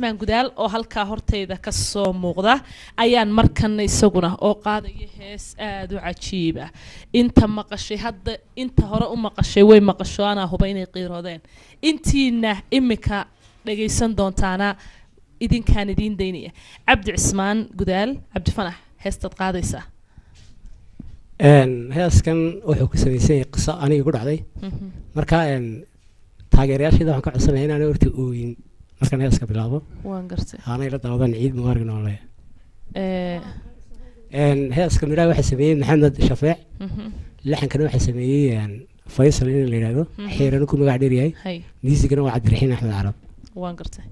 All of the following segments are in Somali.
cismaan gudaal oo halkaa horteyda ka soo muuqda ayaan markana isaguna oo qaadaya hees aad u cajiib ah inta maqashay hadda inta hore u maqashay way maqasho ana huba inay qiiroodeen intiina imika dhageysan doontaana idinkaan idin deynaya cabdi cismaan gudaal cabdi fanax heestad qaadaysa heeskan wuxuu ku sameeyay qiso aniga ku dhacday marka taageerayaashayda waxaan ka codsanayaa inaan horta ooyin markaan heeska bilaabo waan gartay aanay la daawadan ciid mubarak noolay heeska miraa waxa sameeyay maxamed shafeec laxankana waxa sameeyay faysal in la yiraahdo xiirana ku magac dheer yahay miisigana waa cabdiraxiin axmed carab waan gartay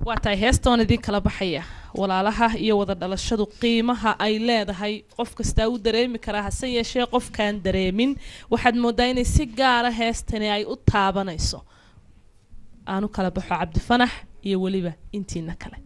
waa tahay heestoon idin kala baxaya walaalaha iyo wada dhalashadu qiimaha ay leedahay qof kasta uu dareemi karaa hase yeeshee qofkaan dareemin waxaad moodaa inay si gaar ah heestani ay u taabanayso aanu kala baxo cabdi fanax iyo waliba intiina kale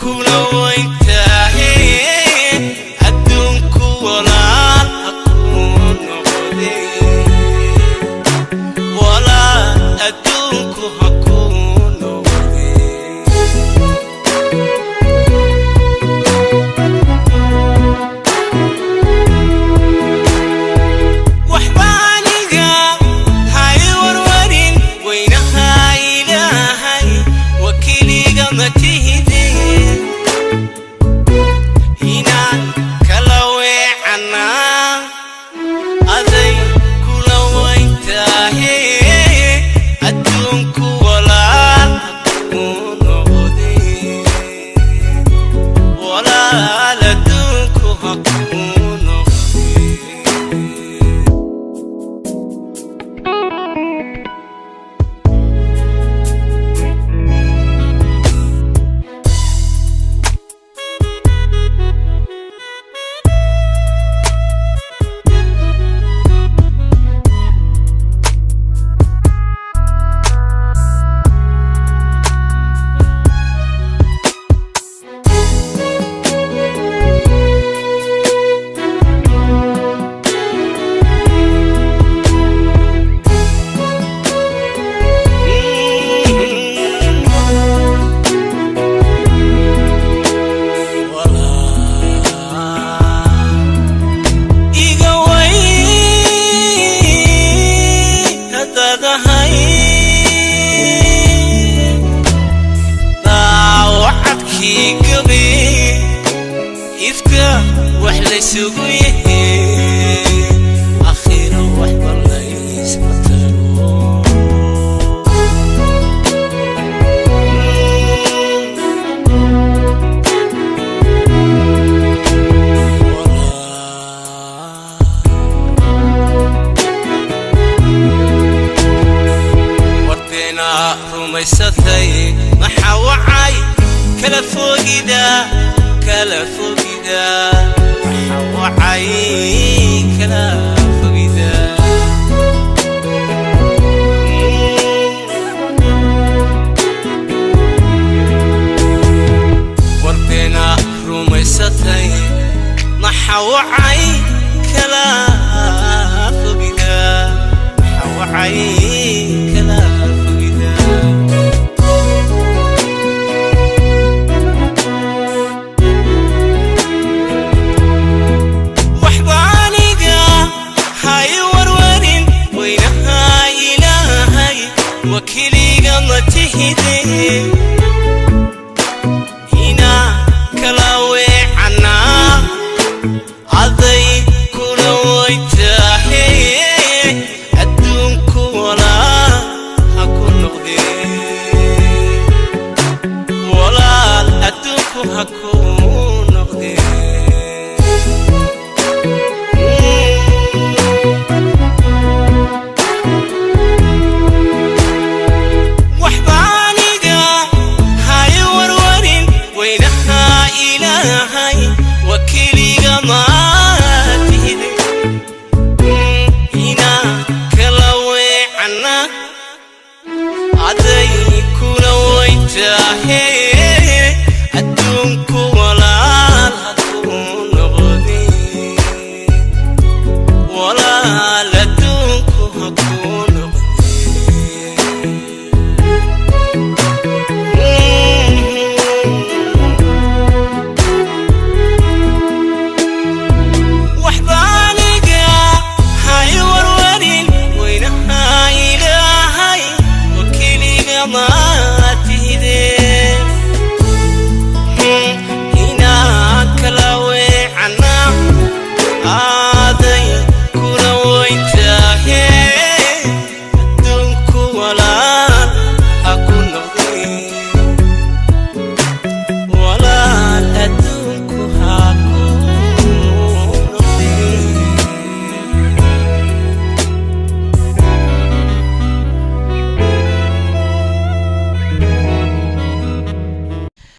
Kula way tahay adduunku walaal rumaysatay maxaa wacay kala fogida maxaa wacay kala fogida warbeena rumaysatay maxaa wacay kala fogida maxaa wacay kala وكلي قمتهدي هنا كلاوي عنا عضي كلاوي تاهي أدونك ولا هكون نغدي ولا أدونك هكون نغدي وكلي قماتهدي هنا كلاوي عنا عدي كلاوي تاهي أدونك ولا هكون نغدي ولا لك